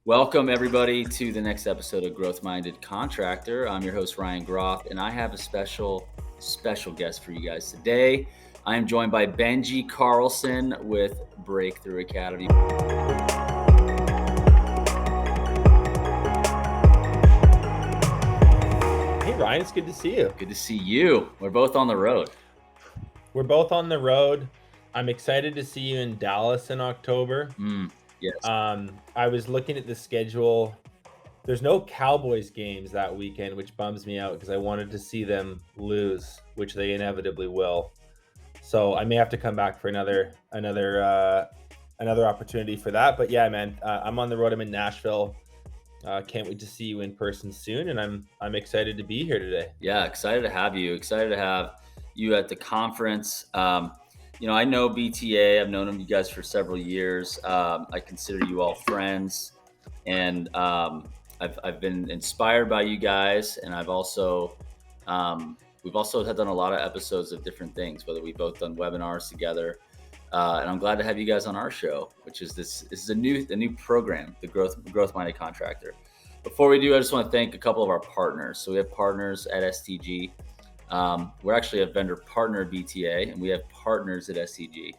Welcome, everybody, to the next episode of Growth Minded Contractor. I'm your host, Ryan Groff, and I have a special guest for you guys today. I am joined by Benji Carlson with Breakthrough Academy. Hey, Ryan, it's good to see you. Good to see you. We're both on the road. We're both on the road. I'm excited to see you in Dallas in October. Yes. I was looking at the schedule. There's no Cowboys games that weekend, which bums me out because I wanted to see them lose, which they inevitably will. So I may have to come back for another opportunity for that. But yeah, man, I'm on the road. I'm in Nashville. Can't wait to see you in person soon, and I'm excited to be here today. Yeah, excited to have you. Excited to have you at the conference. I know BTA. I've known you guys for several years. I consider you all friends, and I've been inspired by you guys. And I've also we've also done a lot of episodes of different things, whether we've both done webinars together. And I'm glad to have you guys on our show, which is this is a new program, the Growth Minded Contractor. Before we do, I just want to thank a couple of our partners. So we have partners at STG. We're actually a vendor partner at BTA, and we have partners at STG.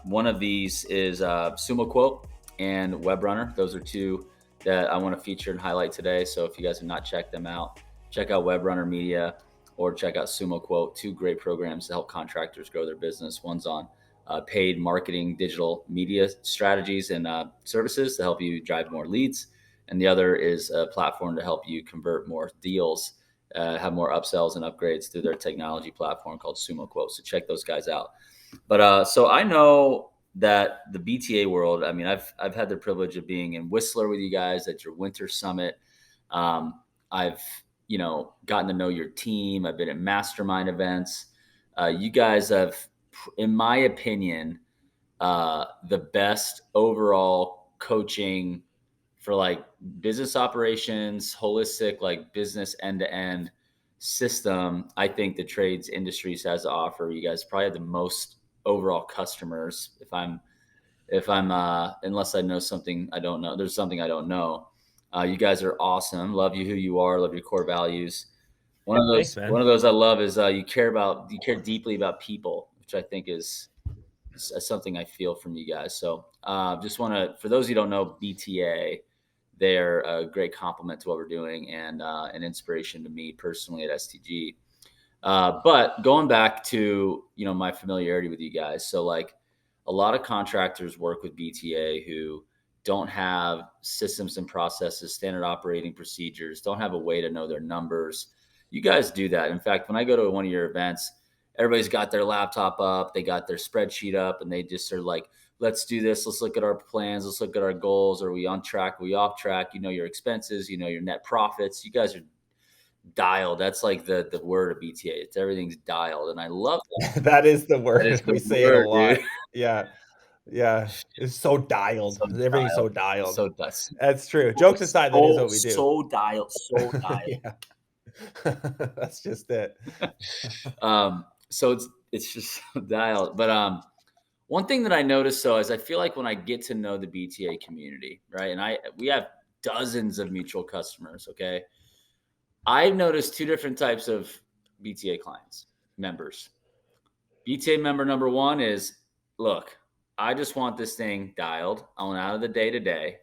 One of these is Sumo Quote and WebRunner. Those are two that I want to feature and highlight today. So if you guys have not checked them out, check out WebRunner Media or check out Sumo Quote. Two great programs to help contractors grow their business. One's on paid marketing, digital media strategies and services to help you drive more leads. And the other is a platform to help you convert more deals, have more upsells and upgrades through their technology platform called Sumo Quote. So check those guys out. But so I know that the BTA world, I mean, I've had the privilege of being in Whistler with you guys at your winter summit. I've gotten to know your team. I've been at mastermind events. You guys have, in my opinion, the best overall coaching for like business operations, holistic, like business end-to-end system. I think the trades industries has to offer. You guys probably have the most overall customers. If I'm unless I know something I don't know, there's something I don't know. You guys are awesome. Love you who you are. Love your core values. One of those I love is you care deeply about people, which I think is something I feel from you guys. So just want to, for those of you who don't know BTA, they're a great compliment to what we're doing and an inspiration to me personally at STG. But going back to, my familiarity with you guys. So like a lot of contractors work with BTA who don't have systems and processes, standard operating procedures, don't have a way to know their numbers. You guys do that. In fact, when I go to one of your events, everybody's got their laptop up, they got their spreadsheet up, and they just are like, let's do this. Let's look at our plans. Let's look at our goals. Are we on track? Are we off track? Your expenses, your net profits. You guys are dialed. That's like the word of BTA. It's everything's dialed. And I love that. That is the word. We say it a lot. Dude. Yeah. It's so dialed. Everything's so dialed. So that's true. Jokes aside, that is what we do. So dialed. Yeah. That's just it. So it's just dialed. But one thing that I noticed though is I feel like when I get to know the BTA community, right? And we have dozens of mutual customers, okay? I've noticed two different types of BTA clients, members. BTA member number one is, look, I just want this thing dialed. I want out of the day-to-day.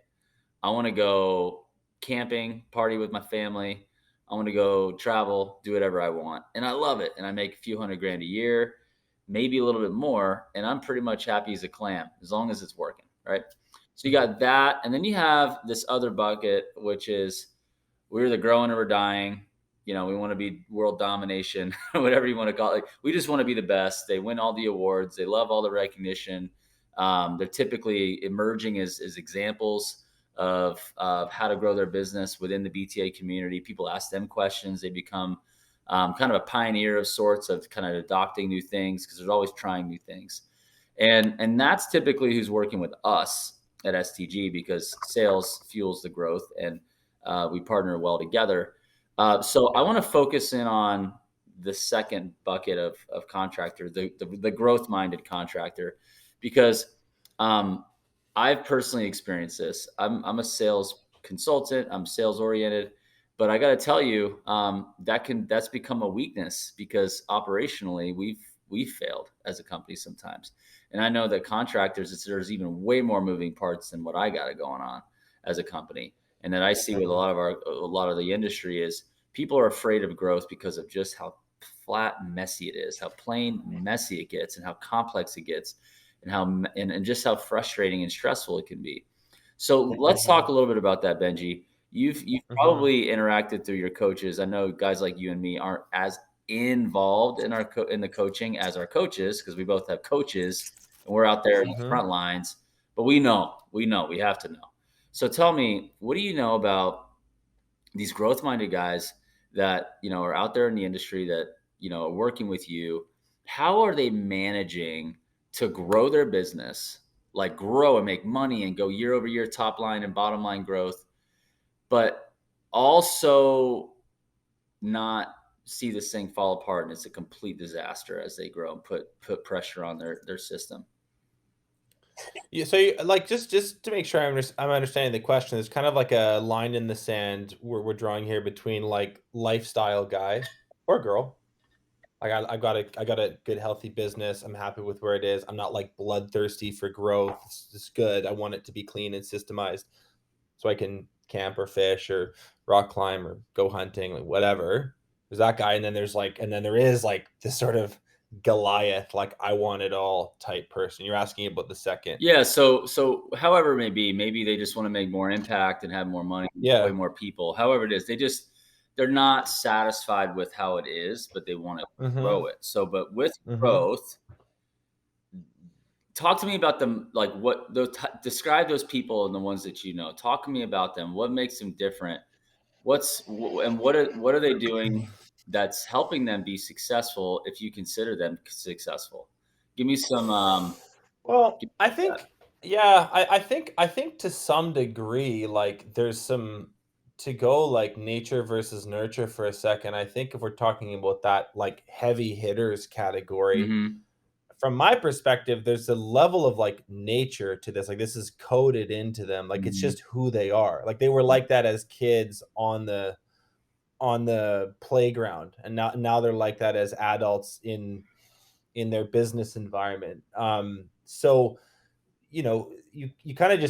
I want to go camping, party with my family. I want to go travel, do whatever I want. And I love it. And I make a few $100,000 a year, maybe a little bit more. And I'm pretty much happy as a clam as long as it's working, right? So you got that. And then you have this other bucket, which is we're either growing or we're dying. We want to be world domination, whatever you want to call it. We just want to be the best. They win all the awards. They love all the recognition. They're typically emerging as examples of how to grow their business within the BTA community. People ask them questions. They become kind of a pioneer of sorts of kind of adopting new things because they're always trying new things. And that's typically who's working with us at STG because sales fuels the growth and we partner well together. So I want to focus in on the second bucket of contractor, the growth-minded contractor, because I've personally experienced this. I'm a sales consultant. I'm sales oriented, but I got to tell you, that's become a weakness because operationally we've failed as a company sometimes. And I know that contractors, there's even way more moving parts than what I got going on as a company. And that I see with a lot of the industry is people are afraid of growth because of just how flat and messy it is, how plain messy it gets, and how complex it gets, and and just how frustrating and stressful it can be. So let's talk a little bit about that, Benji. You've Mhm. probably interacted through your coaches. I know guys like you and me aren't as involved in in the coaching as our coaches, because we both have coaches and we're out there in the Mhm. front lines. But we have to know. So tell me, what do you know about these growth minded guys that are out there in the industry that are working with you? How are they managing to grow their business, like grow and make money and go year over year top line and bottom line growth, but also not see this thing fall apart and it's a complete disaster as they grow and put pressure on their system? Yeah, so like just to make sure I'm understanding the question, there's kind of like a line in the sand we're drawing here between like lifestyle guy or girl. Like I got a good healthy business. I'm happy with where it is. I'm not like bloodthirsty for growth. It's good. I want it to be clean and systemized so I can camp or fish or rock climb or go hunting, like whatever. There's that guy, and then there is like this sort of Goliath, like I want it all type person. You're asking about the second. Yeah, so however it may be, maybe they just want to make more impact and have more money, way Yeah. more people. However it is, they're not satisfied with how it is, but they want to Mm-hmm. grow it. So, but with Mm-hmm. growth, talk to me about them. Like, describe those people and the ones that you know. Talk to me about them. What makes them different? And what are they doing that's helping them be successful? If you consider them successful, give me some. Well, Give me I that. think, yeah, I think to some degree, like there's some to go like nature versus nurture for a second. I think if we're talking about that like heavy hitters category, Mm-hmm. from my perspective, there's a level of like nature to this. Like this is coded into them. Like it's Mm-hmm. just who they are. Like they were like that as kids on the playground, and now they're like that as adults in their business environment. So you kind of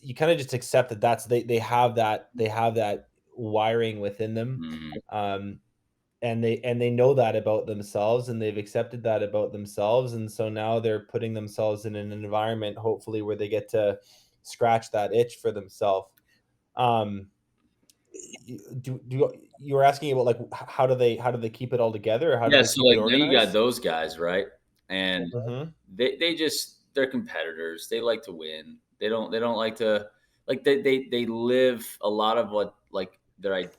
you kind of just accept that they have that wiring within them. Mm-hmm. Um, and they know that about themselves, and they've accepted that about themselves, and so now they're putting themselves in an environment hopefully where they get to scratch that itch for themselves. um you were asking about like how do they keep it all together, or how do Yeah, they so keep it like then you got organized? those guys, right? And Mm-hmm. they're competitors. They like to win. They don't like to, like, they live a lot of what, like, a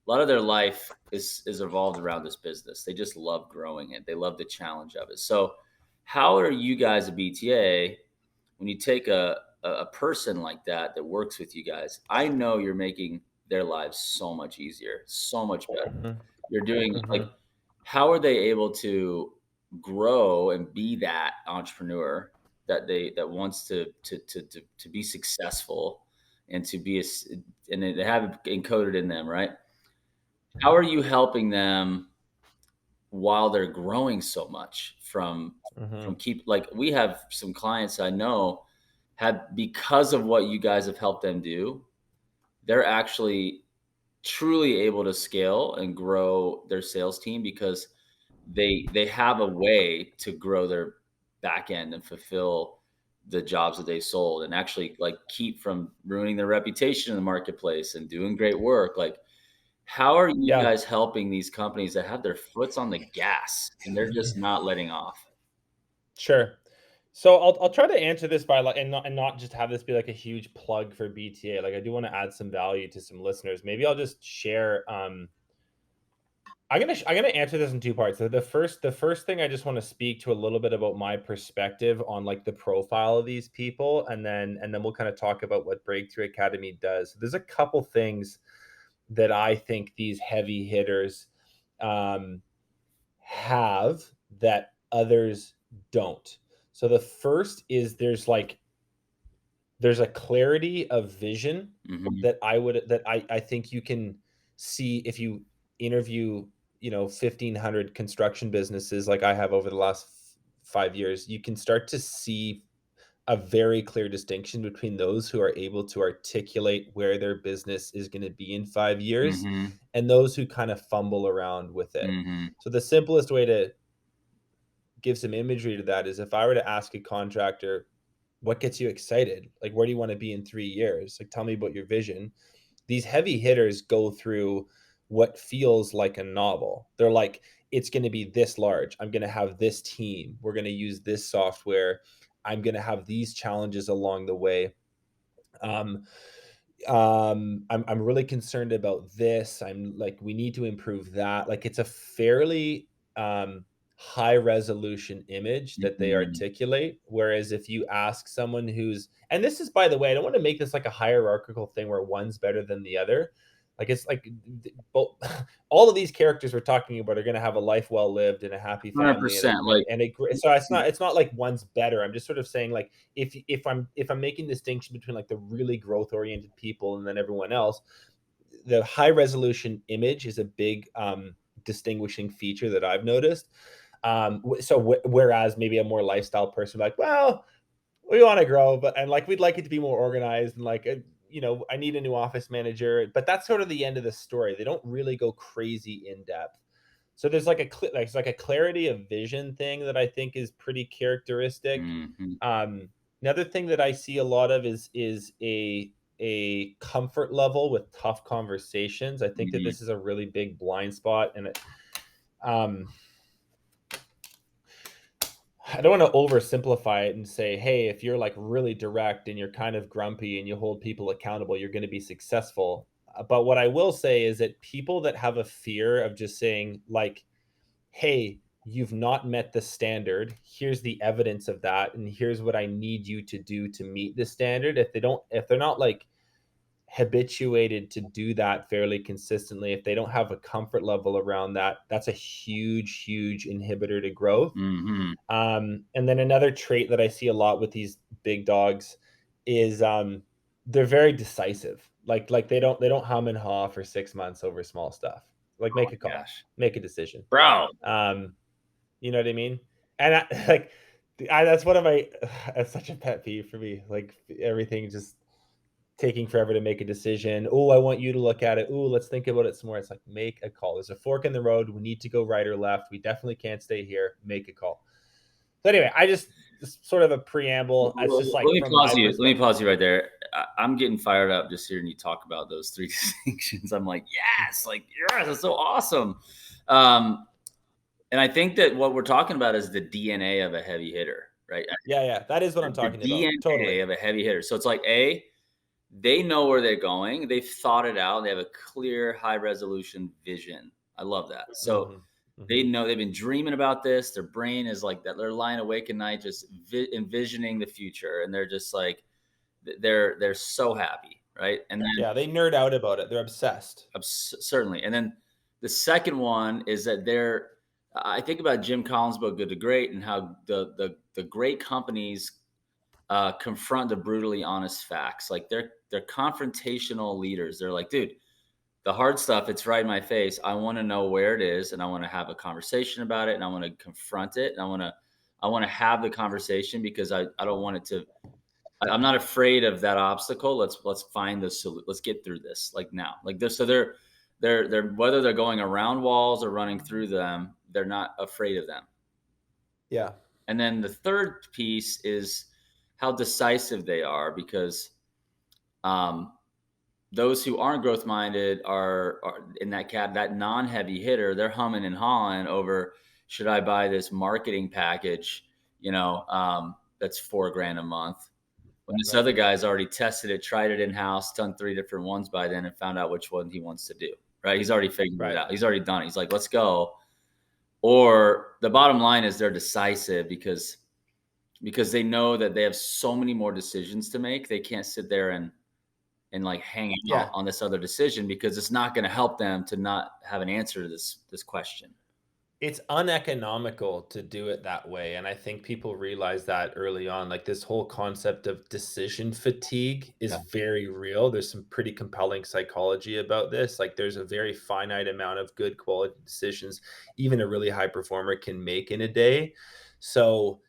lot of their life is evolved around this business. They just love growing it. They love the challenge of it. So how are you guys at BTA, when you take a person like that works with you guys? I know you're making their lives so much easier, so much better. Mm-hmm. You're doing, like, Mm-hmm. how are they able to grow and be that entrepreneur that wants to be successful and to be and they have it encoded in them, right? How are you helping them while they're growing so much Mm-hmm. from keep, like, we have some clients I know have, because of what you guys have helped them do, they're actually truly able to scale and grow their sales team because they have a way to grow their back end and fulfill the jobs that they sold, and actually, like, keep from ruining their reputation in the marketplace and doing great work. Like, how are you Yeah. guys helping these companies that have their foots on the gas and they're just not letting off? Sure. So I'll try to answer this by like and not just have this be like a huge plug for BTA. Like I do want to add some value to some listeners. Maybe I'll just share. I'm gonna answer this in two parts. The first thing I just want to speak to a little bit about my perspective on like the profile of these people, and then we'll kind of talk about what Breakthrough Academy does. There's a couple things that I think these heavy hitters um, have that others don't. So the first is there's like there's a clarity of vision Mhm. that I think you can see if you interview, 1,500 construction businesses like I have over the last 5 years. You can start to see a very clear distinction between those who are able to articulate where their business is going to be in 5 years Mhm. and those who kind of fumble around with it. Mhm. So the simplest way to give some imagery to that is if I were to ask a contractor, what gets you excited? Like, where do you want to be in 3 years? Like, tell me about your vision. These heavy hitters go through what feels like a novel. They're like, it's going to be this large. I'm going to have this team. We're going to use this software. I'm going to have these challenges along the way. Um, I'm really concerned about this. I'm like, we need to improve that. Like, it's a fairly high resolution image that they Mhm. articulate. Whereas if you ask someone who's, and this is, by the way, I don't want to make this like a hierarchical thing where one's better than the other. Like, it's like both, all of these characters we're talking about are going to have a life well lived and a happy family, 100%, like so it's not like one's better. I'm just sort of saying, like, if I'm making distinction between like the really growth oriented people and then everyone else, the high resolution image is a big distinguishing feature that I've noticed. Whereas maybe a more lifestyle person, like, well, we want to grow, but and like we'd like it to be more organized and like I need a new office manager, but that's sort of the end of the story. They don't really go crazy in depth. So there's like it's like a clarity of vision thing that I think is pretty characteristic. mhm. Um, Another thing that I see a lot of is a comfort level with tough conversations. I think that Mhm. this is a really big blind spot, and um, I don't want to oversimplify it and say, hey, if you're like really direct and you're kind of grumpy and you hold people accountable, you're going to be successful. But what I will say is that people that have a fear of just saying, like, hey, you've not met the standard. Here's the evidence of that. And here's what I need you to do to meet the standard. If they're not like habituated to do that fairly consistently, if they don't have a comfort level around that, that's a huge, huge inhibitor to growth. Mhm. And then another trait that I see a lot with these big dogs is they're very decisive. Like they don't hum and haw for 6 months over small stuff. Like, make a call, Gosh. make a decision. Bro. Um, you know what I mean? And like that's one of my that's such a pet peeve for me. Like, everything just taking forever to make a decision. Oh, I want you to look at it. Oh, let's think about it some more. It's like, make a call. There's a fork in the road. We need to go right or left. We definitely can't stay here. Make a call. So anyway, sort of a preamble. It's just Let like me from pause my you. Let me perspective. pause you right there. I'm getting fired up just hearing you talk about those three distinctions. I'm like, yes, like yes, that's so awesome. Um, and I think that what we're talking about is the DNA of a heavy hitter, right? Yeah, yeah, that is what I'm The talking about. DNA Totally. of a heavy hitter. So it's like they know where they're going. They've thought it out. They have a clear, high resolution vision. I love that. So Hmm. they Hmm. know they've been dreaming about this. Their brain is like that. They're lying awake at night, just envisioning the future, and they're just like they're so happy, right? And then Yeah, they nerd out about it. They're obsessed. certainly, and then the second one is that they're. I think about Jim Collins' book Good to Great and how the great companies confront the brutally honest facts. Like they're confrontational leaders. They're like, dude, the hard stuff, it's right in my face. I want to know where it is, and I want to have a conversation about it, and I want to confront it, and I want to have the conversation because I don't want it to. I'm not afraid of that obstacle. Let's find the solution. Let's get through this like now. Like they're so they're whether they're going around walls or running through them, they're not afraid of them. Yeah. And then the third piece is how decisive they are because um, those who aren't growth minded are in that non heavy hitter. They're humming and hawing over should I buy this marketing package? That's $4,000 a month. When this Right. other guy's already tested it, tried it in house, done 3 different ones by then, and found out which one he wants to do. Right? He's already figured it Right. out. He's already done it. He's like, let's go. Or the bottom line is they're decisive because they know that they have so many more decisions to make. They can't sit there and like hang out Yeah. on this other decision because it's not going to help them to not have an answer to this question. It's uneconomical to do it that way, and I think people realize that early on. Like, this whole concept of decision fatigue is Yeah. very real. There's some pretty compelling psychology about this. Like, there's a very finite amount of good quality decisions even a really high performer can make in a day. So,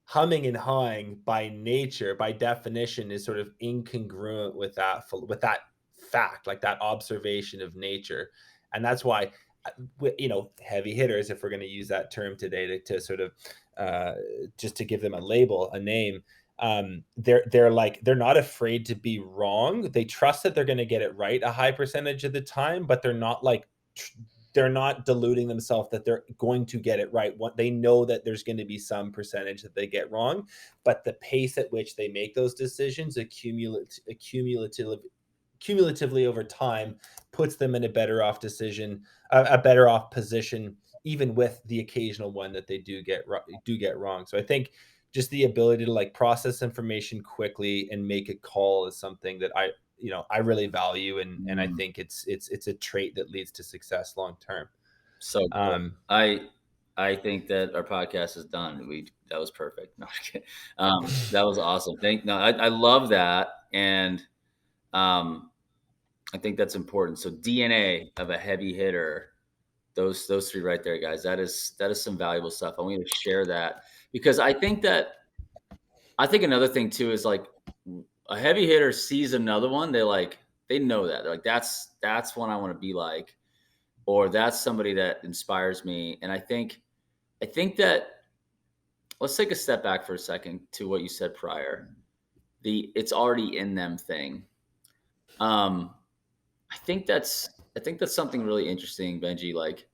humming and hawing by nature, by definition, is sort of incongruent with that fact, like that observation of nature. And that's why, heavy hitters, if we're going to use that term today to sort of uh, just to give them a label, a name, they're not afraid to be wrong. They trust that they're going to get it right a high percentage of the time, but they're not deluding themselves that they're going to get it right. What they know that there's going to be some percentage that they get wrong, but the pace at which they make those decisions cumulatively over time puts them in a better off position, even with the occasional one that they do get wrong. So I think just the ability to like process information quickly and make a call is something that I really value, and I Mm, think it's a trait that leads to success long term. so cool. Um, I think that our podcast is done. That was perfect. No, I'm kidding. That was awesome. I love that, and um, I think that's important. So DNA of a heavy hitter, those three right there, guys. That is some valuable stuff. I want you to share that because I think another thing too is like a heavy hitter sees another one, they know that. They're like, that's one I want to be like, or that's somebody that inspires me. And I think that let's take a step back for a second to what you said prior. The it's already in them thing. Um, I think that's something really interesting, Benji. Like,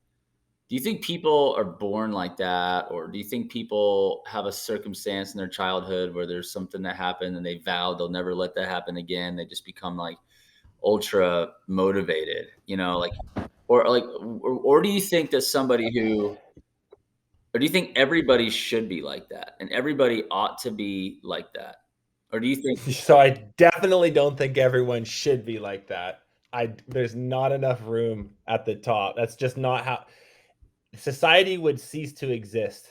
do you think people are born like that, or do you think people have a circumstance in their childhood where there's something that happened and they vow they'll never let that happen again? They just become like ultra motivated, like, or do you think that or do you think everybody should be like that and everybody ought to be like that? Or do you think, so I definitely don't think everyone should be like that. There's not enough room at the top. That's just not how society would cease to exist.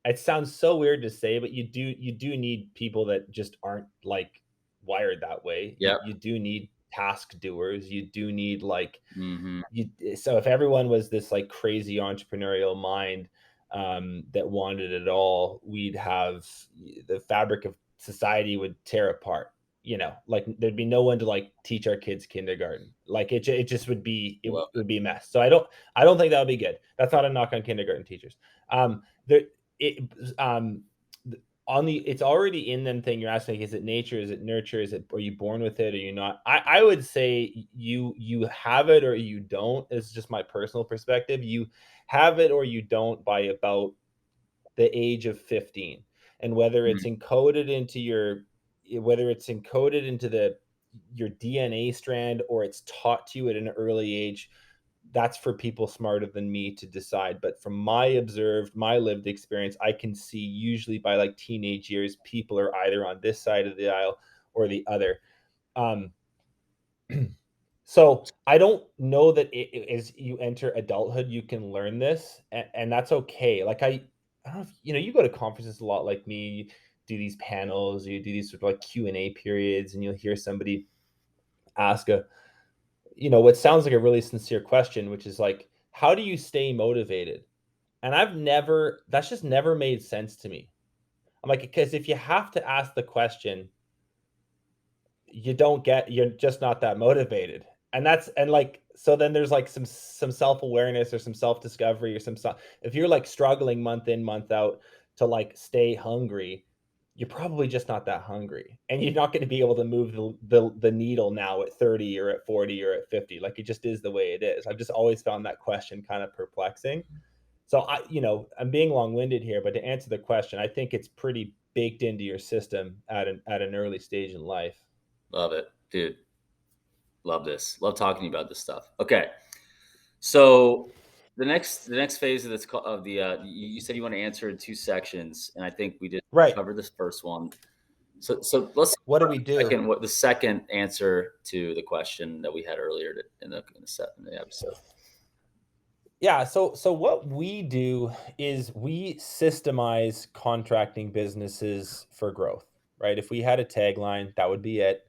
It sounds so weird to say, but you do need people that just aren't like wired that way. You yeah, you do need task doers. You do need like hmm, you so if everyone was this like crazy entrepreneurial mind that wanted it all, we'd have the fabric of society would tear apart. Like there'd be no one to like teach our kids kindergarten. Like it just would be it love would be a mess. So I don't think that would be good. That's not a knock on kindergarten teachers. There it on the it's already in them thing you're asking, like, is it nature, is it nurture, are you born with it, or you not? I would say you have it or you don't. Is just my personal perspective. You have it or you don't by about the age of 15. And it. whether it's encoded into your DNA strand or it's taught to you at an early age, that's for people smarter than me to decide. But from my lived experience, I can see usually by like teenage years, people are either on this side of the aisle or the other. Um, so I don't know that as you enter adulthood, you can learn this, and that's okay. Like I don't know if you go to conferences a lot like me. You do these panels, you do these sort of like Q&A periods, and you'll hear somebody ask what sounds like a really sincere question, which is like, how do you stay motivated? And that's just never made sense to me. I'm like, because if you have to ask the question, you're just not that motivated. And like, so then there's like some self-awareness or some self-discovery or if you're like struggling month in, month out to like stay hungry, you're probably just not that hungry, and you're not going to be able to move the needle now at 30 or at 40 or at 50. Like, it just is the way it is. I've just always found that question kind of perplexing. So I'm being long-winded here, but to answer the question, I think it's pretty baked into your system at an early stage in life. Love it, dude. Love this. Love talking to you about this stuff. Okay, so the next phase of this of the you said you want to answer in two sections, and I think we did Right. cover this first one. So let's What do we do? what the second answer to the question that we had earlier in the episode. Yeah, so what we do is we systemize contracting businesses for growth, right? If we had a tagline, that would be it.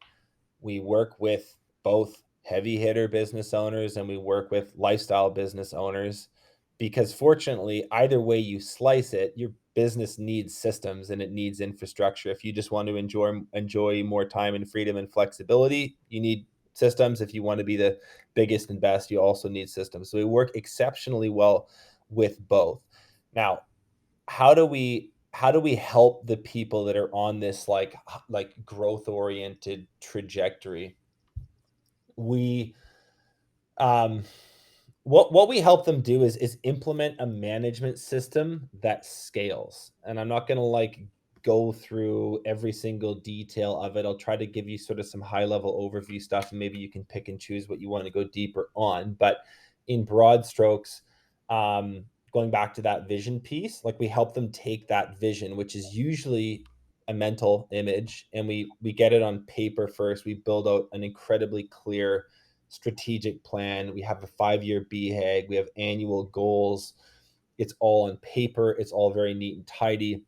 We work with both heavy hitter business owners and we work with lifestyle business owners because fortunately, either way you slice it, your business needs systems and it needs infrastructure. If you just want to enjoy more time and freedom and flexibility, you need systems. If you want to be the biggest and best, you also need systems. So we work exceptionally well with both. Now, how do we help the people that are on this like growth oriented trajectory? We um what we help them do is implement a management system that scales. And I'm not going to like go through every single detail of it. I'll try to give you sort of some high level overview stuff and maybe you can pick and choose what you want to go deeper on. But in broad strokes, going back to that vision piece, like we help them take that vision, which is usually a mental image, and we get it on paper first. We build out an incredibly clear strategic plan. We have a 5-year BHAG. We have annual goals. It's all on paper. It's all very neat and tidy.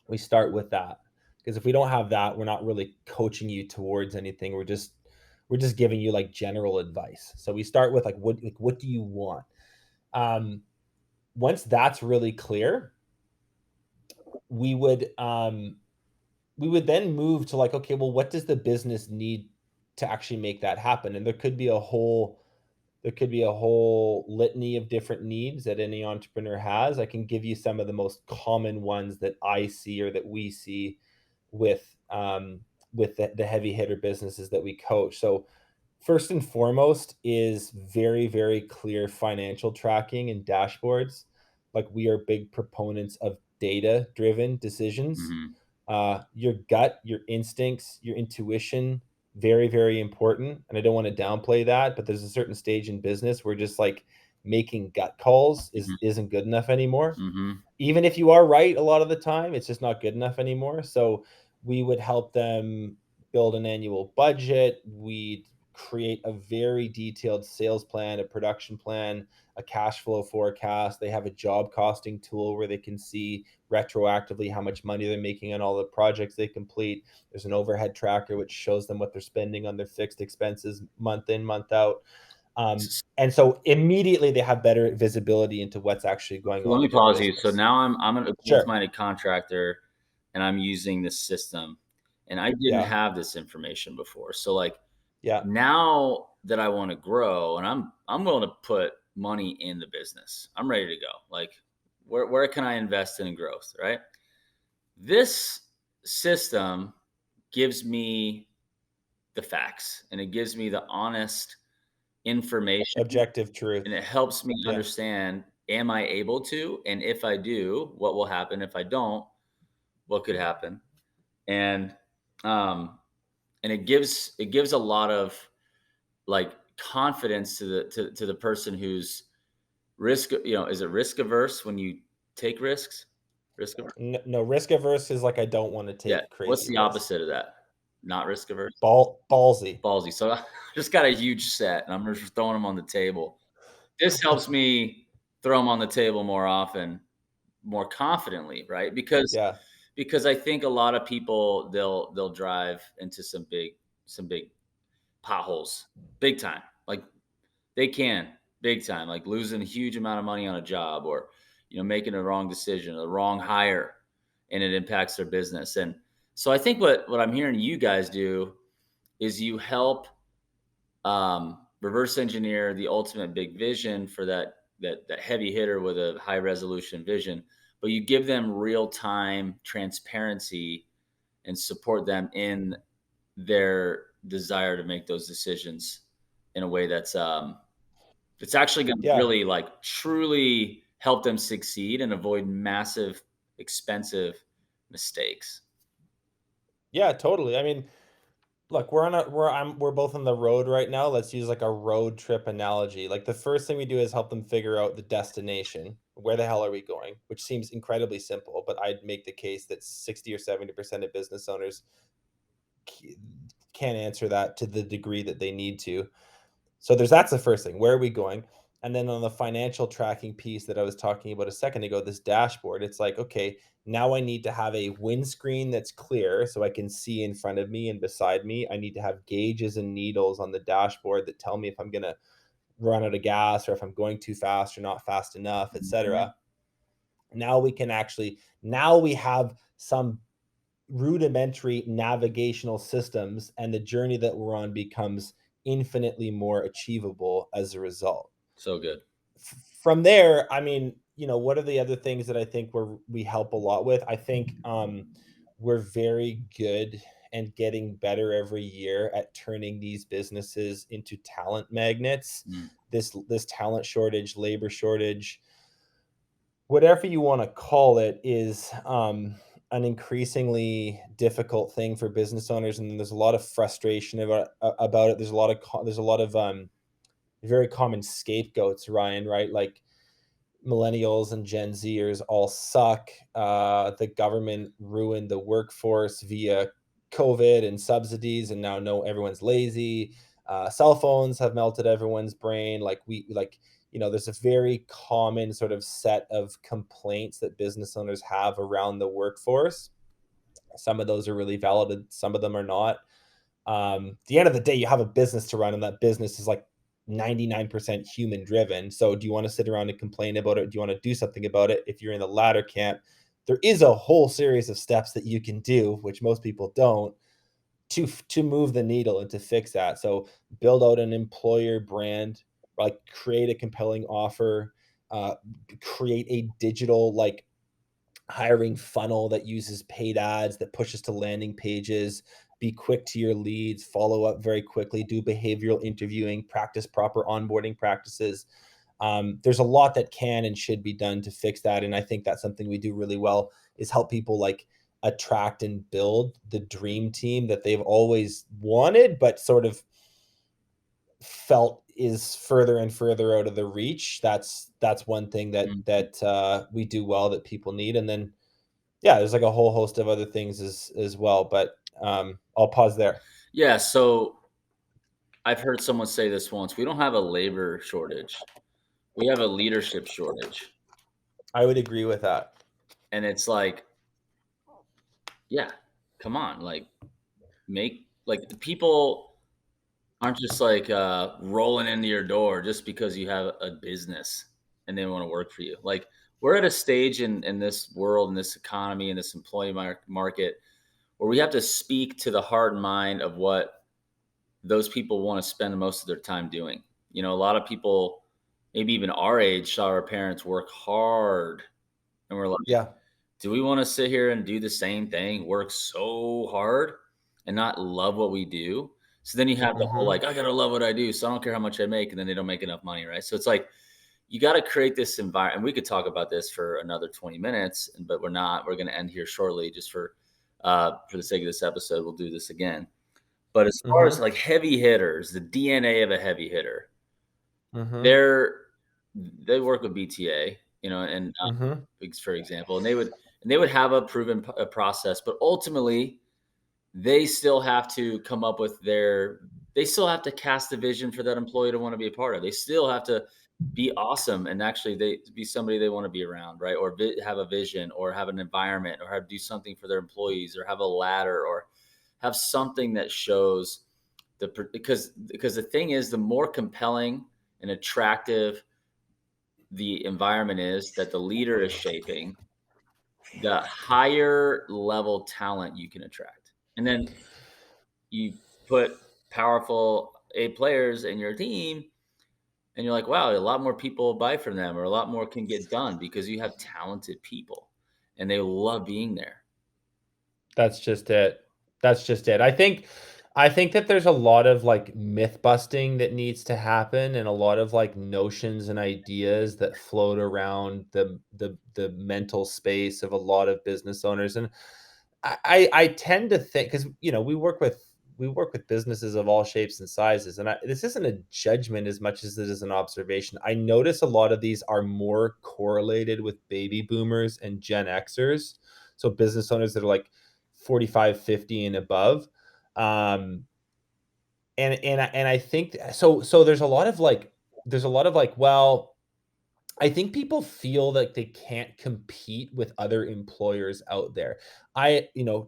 We start with that because if we don't have that, we're not really coaching you towards anything. We're just giving you like general advice. So we start with like what do you want? Um, Once that's really clear, we would then move to like, okay, well, what does the business need to actually make that happen? And there could be a whole litany of different needs that any entrepreneur has. I can give you some of the most common ones that I see or that we see with the heavy hitter businesses that we coach. So first and foremost is very, very clear financial tracking and dashboards. Like we are big proponents of data driven decisions. Hmm. Your gut, your instincts, your intuition, very, very important. And I don't want to downplay that, but there's a certain stage in business where just like making gut calls isn't good enough anymore. Hmm. Even if you are right a lot of the time, it's just not good enough anymore. So we would help them build an annual budget. We'd create a very detailed sales plan, a production plan, a cash flow forecast. They have a job costing tool where they can see retroactively how much money they're making on all the projects they complete. There's an overhead tracker which shows them what they're spending on their fixed expenses month in, month out. And so immediately they have better visibility into what's actually going So let on me in their pause you. So business. now I'm a Sure. close-minded contractor, and I'm using this system, and I didn't Yeah. have this information before. So like Yeah. now that I want to grow, and I'm willing to put money in the business. I'm ready to go. Like where can I invest in growth? Right. This system gives me the facts, and it gives me the honest information, Objective truth. and it helps me Yeah. understand, am I able to, and if I do, what will happen? If I don't, what could happen? And um it gives a lot of like confidence to the person who's is it risk averse when you take risks? Risk averse? No, risk averse is like I don't want to Yeah. take What's crazy the risks. opposite of that? Not risk averse? Ballsy. Ballsy. So I just got a huge set, and I'm just throwing them on the table. This helps me throw them on the table more often, more confidently, right? Yeah. Because I think a lot of people they'll drive into some big potholes, big time. Like they can, big time, like losing a huge amount of money on a job, or making a wrong decision, a wrong hire, and it impacts their business. And so I think what I'm hearing you guys do is you help reverse engineer the ultimate big vision for that heavy hitter with a high resolution vision, but you give them real time transparency and support them in their desire to make those decisions in a way that's it's actually going to Yeah. really like truly help them succeed and avoid massive expensive mistakes. Yeah, totally. I mean, look, we're both on the road right now. Let's use like a road trip analogy. Like the first thing we do is help them figure out the destination. Where the hell are we going? Which seems incredibly simple, but I'd make the case that 60 or 70% of business owners c- can't answer that to the degree that they need to. So that's the first thing. Where are we going? And then on the financial tracking piece that I was talking about a second ago, this dashboard, it's like, okay, now I need to have a windscreen that's clear so I can see in front of me and beside me. I need to have gauges and needles on the dashboard that tell me if I'm going to run out of gas or if I'm going too fast or not fast enough, Mhm. etc. Now we have some rudimentary navigational systems, and the journey that we're on becomes infinitely more achievable as a result. So good. From there, I mean, what are the other things that I think we help a lot with? I think we're very good and getting better every year at turning these businesses into talent magnets. Mm. This talent shortage, labor shortage, whatever you want to call it, is an increasingly difficult thing for business owners, and there's a lot of frustration about it. There's a lot of very common scapegoats, Ryan, right? Like millennials and Gen Zers all suck. The government ruined the workforce via COVID and subsidies, and now no, everyone's lazy. Cell phones have melted everyone's brain. There's a very common sort of set of complaints that business owners have around the workforce. Some of those are really valid, some of them are not. At the end of the day, you have a business to run, and that business is like 99% human driven. So do you want to sit around and complain about it? Do you want to do something about it? If you're in the latter camp, there is a whole series of steps that you can do, which most people don't, to move the needle and to fix that. So build out an employer brand, like create a compelling offer, uh, create a digital like hiring funnel that uses paid ads, that pushes to landing pages, be quick to your leads, follow up very quickly, do behavioral interviewing, practice proper onboarding practices. There's a lot that can and should be done to fix that. And I think that's something we do really well, is help people like attract and build the dream team that they've always wanted, but sort of felt is further and further out of the reach. That's one thing Mhm. that we do well that people need. And then yeah, there's like a whole host of other things as well, but I'll pause there. Yeah, so I've heard someone say this once. We don't have a labor shortage. We have a leadership shortage. I would agree with that. And it's like, yeah, come on, like make like the people aren't just like rolling into your door just because you have a business and they want to work for you. Like we're at a stage in this world, in this economy, in this market where we have to speak to the heart and mind of what those people want to spend most of their time doing. A lot of people, maybe even our age, saw our parents work hard, and we're like, Yeah. do we want to sit here and do the same thing, work so hard, and not love what we do? So then you have the whole Mhm. like, I gotta love what I do, so I don't care how much I make, and then they don't make enough money, right? So it's like you got to create this environment. And we could talk about this for another 20 minutes, but we're not. We're going to end here shortly, just for the sake of this episode. We'll do this again. But as far as Mhm. like heavy hitters, the DNA of a heavy hitter, Mhm. they're they work with BTA, and Mhm. for example, and they would have a proven process, but ultimately they still have to come up with they still have to cast a vision for that employee to want to be a part of. They still have to be awesome and actually they be somebody they want to be around, right? Or have a vision or have an environment or have do something for their employees or have a ladder or have something that shows because the thing is the more compelling and attractive the environment is that the leader is shaping, the higher level talent you can attract. And then you put powerful A players in your team, and you're like, wow, a lot more people buy from them, or a lot more can get done because you have talented people and they love being there. That's just it. That's just it. I think that there's a lot of like myth busting that needs to happen, and a lot of like notions and ideas that float around the mental space of a lot of business owners. And I tend to think, because we work with businesses of all shapes and sizes, and this isn't a judgment as much as it is an observation. I notice a lot of these are more correlated with baby boomers and Gen Xers, so business owners that are like 45, 50, and above. Um, and I think so. So there's a lot of like there's a lot of like, well, I think people feel like they can't compete with other employers out there.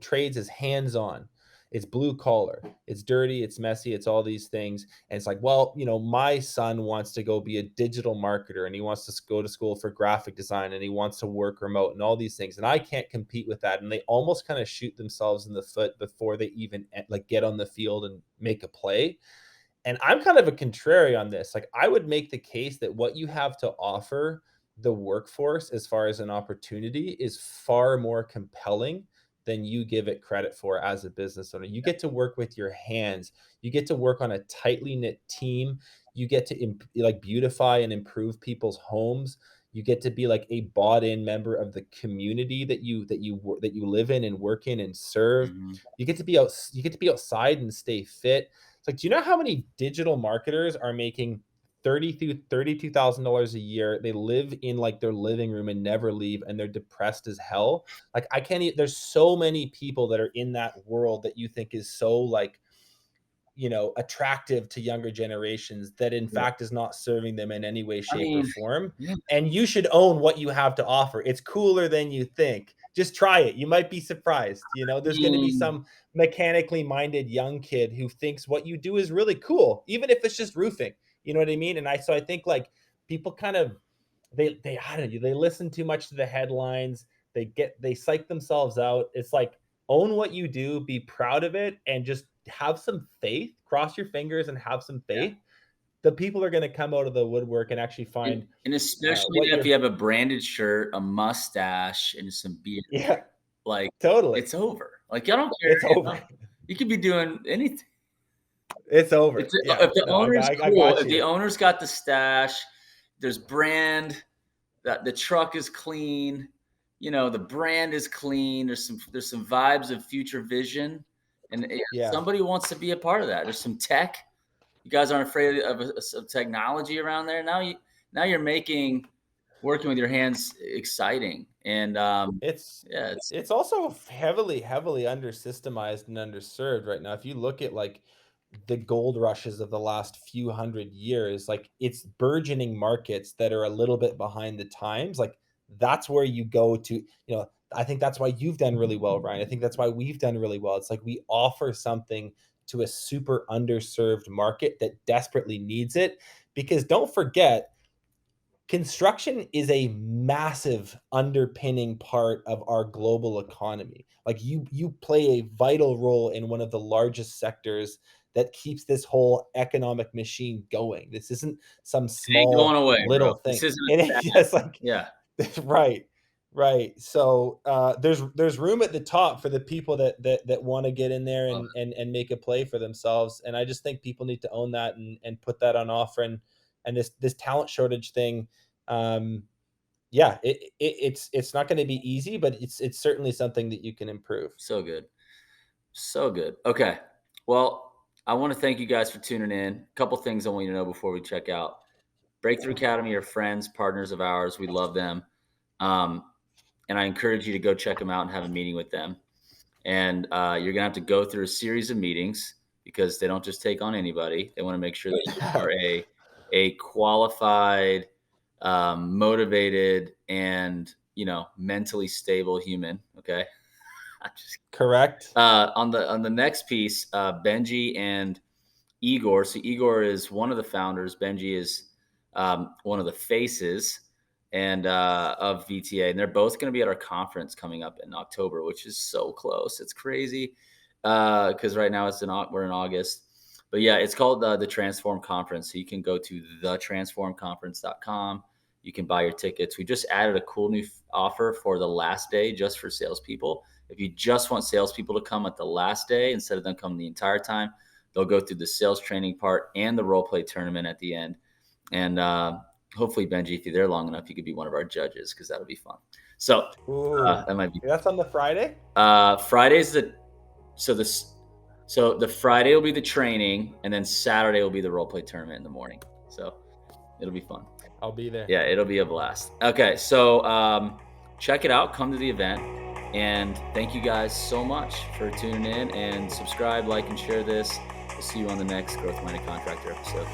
Trades is hands-on. It's blue collar. It's dirty, it's messy, it's all these things. And it's like, well, my son wants to go be a digital marketer and he wants to go to school for graphic design and he wants to work remote and all these things. And I can't compete with that. And they almost kind of shoot themselves in the foot before they even like get on the field and make a play. And I'm kind of a contrary on this. Like, I would make the case that what you have to offer the workforce as far as an opportunity is far more compelling than you give it credit for as a business owner. You get to work with your hands. You get to work on a tightly knit team. You get to like beautify and improve people's homes. You get to be like a bought in member of the community that you live in and work in and serve. You get to be outside and stay fit. It's like, do you know how many digital marketers are making $32,000 a year? They live in like their living room and never leave, and they're depressed as hell. Like, I can't even, there's so many people that are in that world that you think is so like, attractive to younger generations that in fact is not serving them in any way, shape, or form. And you should own what you have to offer. It's cooler than you think. Just try it. You might be surprised. There's going to be some mechanically minded young kid who thinks what you do is really cool, even if it's just roofing. You know what I mean? And I think like people kind of, they I don't know, they listen too much to the headlines. They psych themselves out. It's like, own what you do, be proud of it, and just have some faith. Cross your fingers and have some faith. The people are going to come out of the woodwork and actually find, and especially if you have a branded shirt, a mustache, and some beard. Yeah, like totally. It's over. Like, I don't care. It's over. You could be doing anything. It's over. If the owner's cool, if the owner's got the stash, there's brand, that the truck is clean, the brand is clean. There's some vibes of future vision, and somebody wants to be a part of that. There's some tech. You guys aren't afraid of technology around there. Now you're making working with your hands exciting, and it's also heavily under systemized and underserved right now. If you look at like the gold rushes of the last few hundred years, like, it's burgeoning markets that are a little bit behind the times. Like, that's where you go to. I think that's why you've done really well, Ryan. I think that's why we've done really well. It's like we offer something to a super underserved market that desperately needs it. Because don't forget, construction is a massive underpinning part of our global economy. Like, you play a vital role in one of the largest sectors that keeps this whole economic machine going. This isn't some small little thing. This isn't just like, right. So there's room at the top for the people that want to get in there and make a play for themselves. And I just think people need to own that and put that on offer. And this talent shortage thing, it's not going to be easy, but it's certainly something that you can improve. So good. Okay, well, I want to thank you guys for tuning in. A couple things I want you to know before we check out. Breakthrough Academy are friends, partners of ours. We love them, and I encourage you to go check them out and have a meeting with them. And you're gonna have to go through a series of meetings because they don't just take on anybody. They want to make sure that you are a qualified, motivated, and mentally stable human. Okay. Correct. On the next piece, Benji and Igor. So Igor is one of the founders. Benji is one of the faces and of VTA, and they're both going to be at our conference coming up in October, which is so close. It's crazy because right now we're in August. But yeah, it's called the Transform Conference. So you can go to thetransformconference.com. You can buy your tickets. We just added a cool new offer for the last day just for salespeople. If you just want salespeople to come at the last day instead of them coming the entire time, they'll go through the sales training part and the role play tournament at the end. And hopefully, Benji, if you're there long enough, you could be one of our judges because that'll be fun. So that might be. That's on the Friday. Friday's the Friday will be the training, and then Saturday will be the role play tournament in the morning. So it'll be fun. I'll be there. Yeah, it'll be a blast. Okay, so check it out. Come to the event. And thank you guys so much for tuning in, and subscribe, like, and share this. We'll see you on the next Growth Minded Contractor episode.